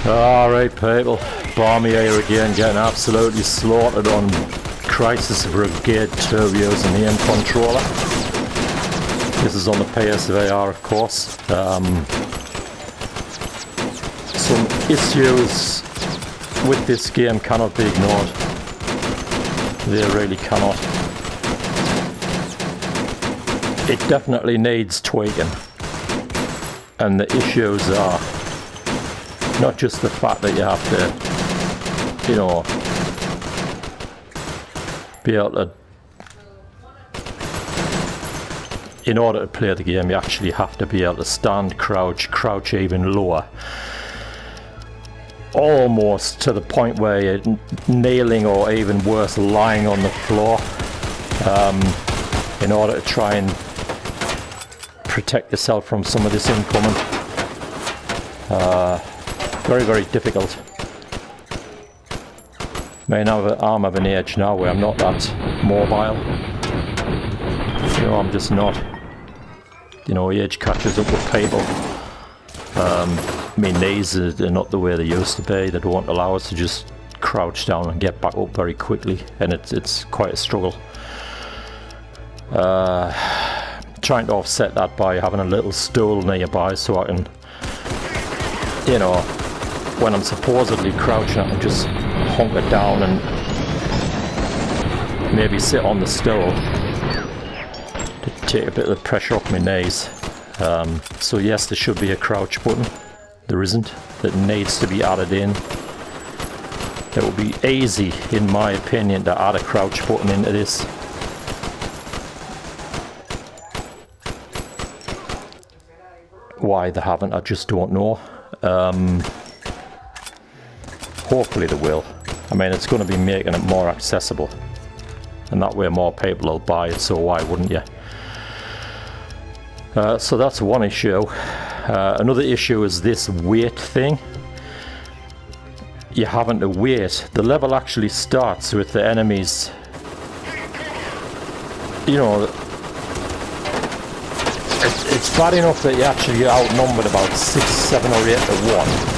Alright people, Barmy here again, getting absolutely slaughtered on Crisis Brigade 2 using the aim controller. This is on the PSVR of course. Some issues with this game cannot be ignored. They really cannot. It definitely needs tweaking. And the issues are not just the fact that you have to, you know, be able to, in order to play the game, you actually have to be able to stand, crouch even lower. Almost to the point where you're kneeling or even worse, lying on the floor, in order to try and protect yourself from some of this incoming. Very, very difficult. I'm of an age now where I'm not that mobile. You know, I'm just not. You know, age catches up with people. My knees are not the way they used to be. They don't allow us to just crouch down and get back up very quickly, and it's quite a struggle. Trying to offset that by having a little stool nearby so I can, you know, when I'm supposedly crouching, I can just hunker down and maybe sit on the stool to take a bit of the pressure off my knees. So yes, there should be a crouch button. There isn't. That needs to be added in. It will be easy, in my opinion, to add a crouch button into this. Why they haven't, I just don't know. Hopefully they will. I mean, it's going to be making it more accessible, and that way more people will buy it, so why wouldn't you? So that's one issue. Another issue is this weight thing. You're having to wait. The level actually starts with the enemies, you know, it's bad enough that you actually get outnumbered about 6, 7 or 8 to 1.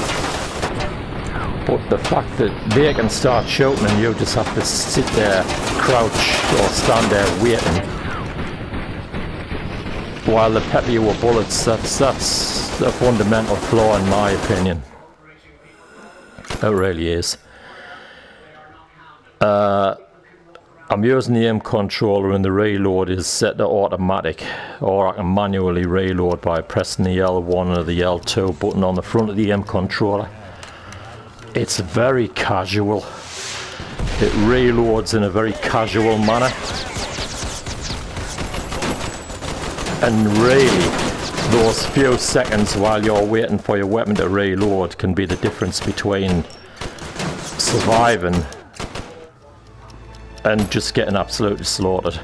But the fact that they can start shooting and you just have to sit there, crouch or stand there waiting while they pepper you with bullets, that's a fundamental flaw in my opinion. It really is. I'm using the aim controller and the reload is set to automatic, or I can manually reload by pressing the L1 or the L2 button on the front of the aim controller. It's very casual. It reloads in a very casual manner. And really, those few seconds while you're waiting for your weapon to reload can be the difference between surviving and just getting absolutely slaughtered.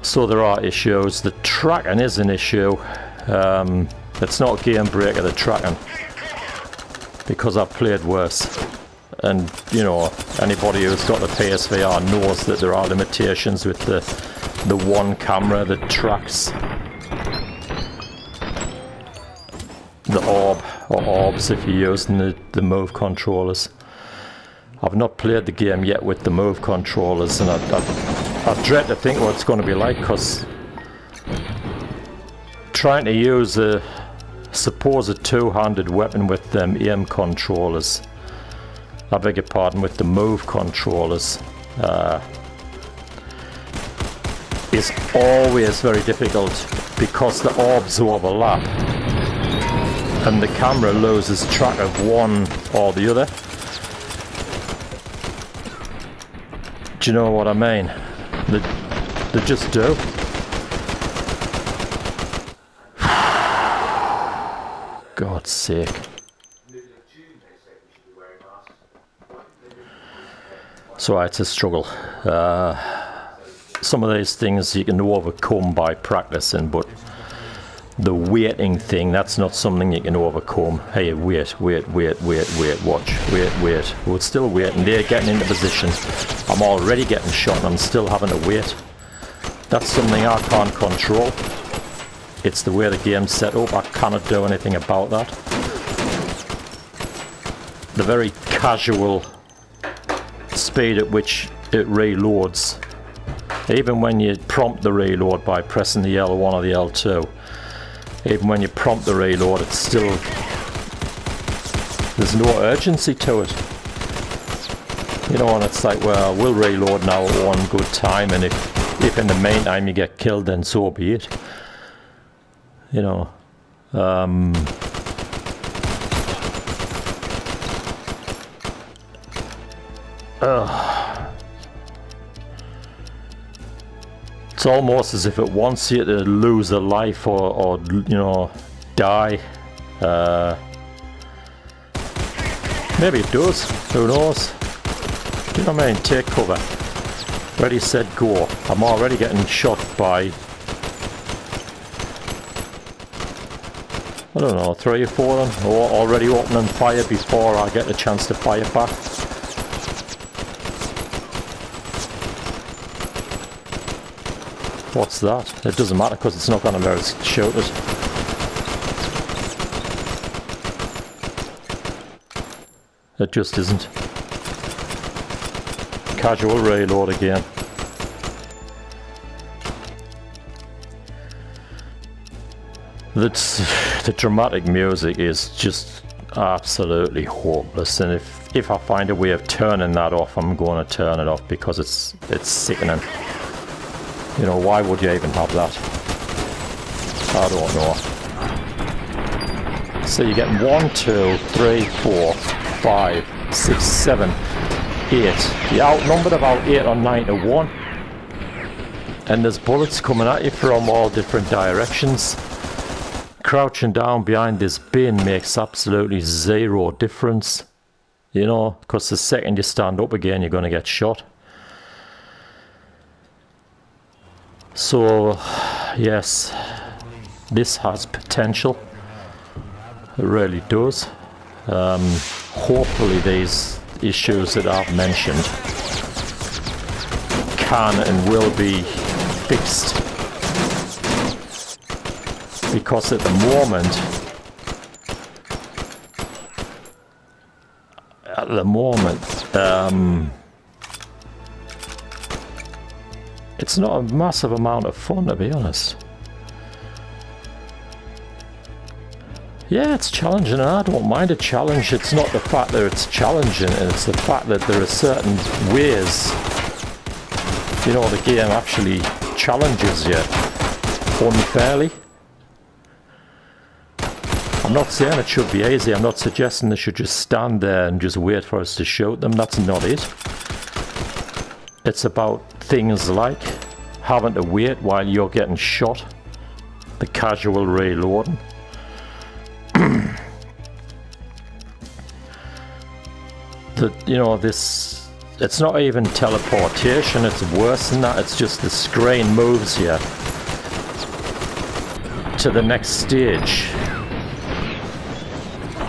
So there are issues. The tracking is an issue. It's not a game breaker, the tracking, because I've played worse. And you know, anybody who's got the PSVR knows that there are limitations with the one camera that tracks the orb, or orbs if you're using the move controllers. I've not played the game yet with the move controllers, and I dread to think what it's going to be like, because trying to use a supposed two-handed weapon with them aim controllers, I beg your pardon, with the move controllers, is always very difficult because the orbs overlap and the camera loses track of one or the other. Do you know what I mean? They just do. God's sake. So it's a struggle. Some of these things you can overcome by practicing, but the waiting thing, that's not something you can overcome. Hey, wait, watch, wait. We're still waiting. They're getting into position. I'm already getting shot and I'm still having to wait. That's something I can't control. It's the way the game's set up. I cannot do anything about that. the very casual speed at which it reloads. Even when you prompt the reload by pressing the L1 or the L2, even when you prompt the reload, it's still, there's no urgency to it. You know, and it's like, well, we'll reload now at one good time, and if in the meantime you get killed, then so be it. You know, it's almost as if it wants you to lose a life or you know, die. Maybe it does, who knows? You know what I mean? Take cover. Ready, set, go. I'm already getting shot by, I don't know, 3 or 4 of them, or already opening fire before I get a chance to fire back. What's that? It doesn't matter because it's not going to let us shoot it. It just isn't. Casual reload again. The dramatic music is just absolutely hopeless, and if I find a way of turning that off, I'm going to turn it off because it's sickening. You know, why would you even have that? I don't know. So you're getting 1, 2, 3, 4, 5, 6, 7, 8. You're outnumbered about 8 or 9 to 1. And there's bullets coming at you from all different directions. Crouching down behind this bin makes absolutely zero difference. You know, because the second you stand up again, you're going to get shot. So, yes, this has potential. It really does. Hopefully these issues that I've mentioned can and will be fixed. Because at the moment, it's not a massive amount of fun, to be honest. Yeah, it's challenging, and I don't mind a challenge. It's not the fact that it's challenging, it's the fact that there are certain ways, you know, the game actually challenges you unfairly. I'm not saying it should be easy. I'm not suggesting they should just stand there and just wait for us to shoot them. That's not it. It's about things like having to wait while you're getting shot, the casual reloading. You know, this, it's not even teleportation, it's worse than that. It's just the screen moves you to the next stage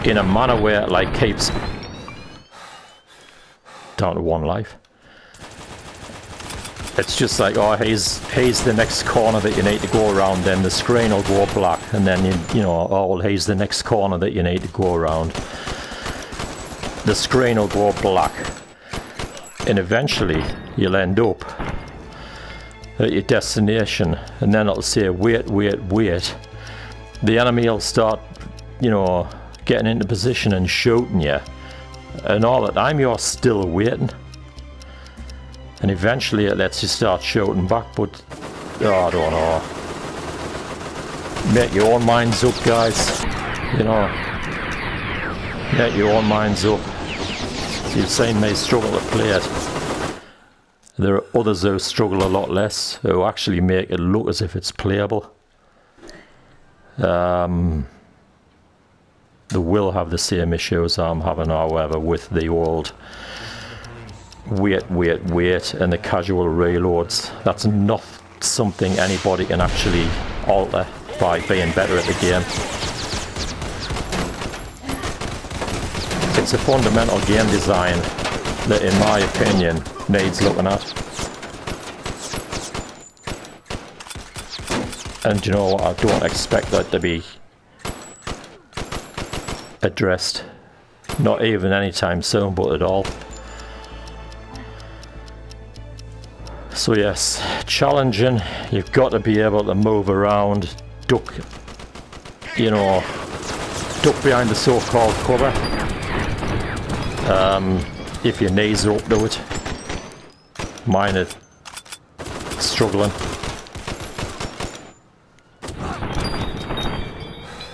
in a manner where it like keeps down to 1 life. It's just like, oh, here's the next corner that you need to go around, then the screen will go black, and then you know, oh, well, here's the next corner that you need to go around. The screen will go black, and eventually you'll end up at your destination, and then it'll say wait, wait, wait. The enemy will start, you know, getting into position and shooting you, and all the time you're still waiting. And eventually it lets you start shooting back, but oh, I don't know. Make your own minds up, guys. You know, make your own minds up. You've seen me struggle to play it. There are others who struggle a lot less, who actually make it look as if it's playable. They will have the same issues I'm having, however, with the old wait, wait, wait and the casual reloads. That's not something anybody can actually alter by being better at the game. It's a fundamental game design that, in my opinion, needs looking at. And you know what, I don't expect that to be addressed Not even anytime soon, but at all. So yes, challenging. You've got to be able to move around, duck, you know, duck behind the so-called cover. If your knees are up to it. Mine are struggling.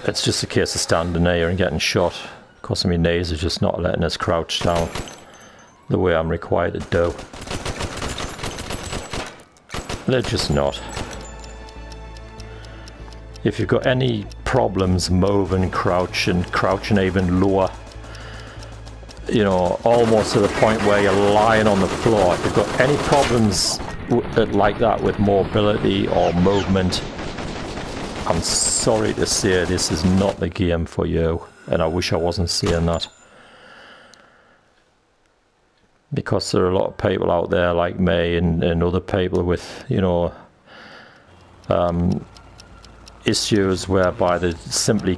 It's just a case of standing there and getting shot. Because my knees are just not letting us crouch down the way I'm required to do. They're just not. If you've got any problems moving, crouching even lower, you know, almost to the point where you're lying on the floor, if you've got any problems like that with mobility or movement, I'm sorry to say this is not the game for you, and I wish I wasn't saying that. Because there are a lot of people out there like me and other people with, you know, issues whereby they simply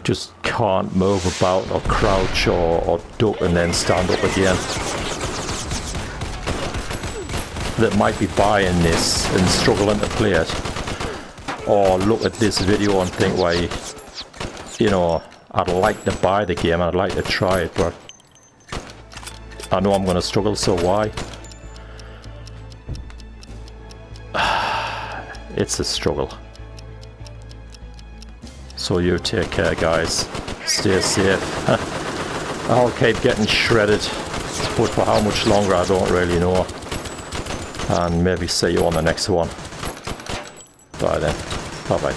just can't move about or crouch or duck and then stand up again. That might be buying this and struggling to play it, or look at this video and think, well, you know, I'd like to buy the game, I'd like to try it, but I know I'm going to struggle, so why? It's a struggle. So you take care, guys. Stay safe. I'll keep getting shredded, but for how much longer I don't really know. And maybe see you on the next one. Bye then. Bye bye.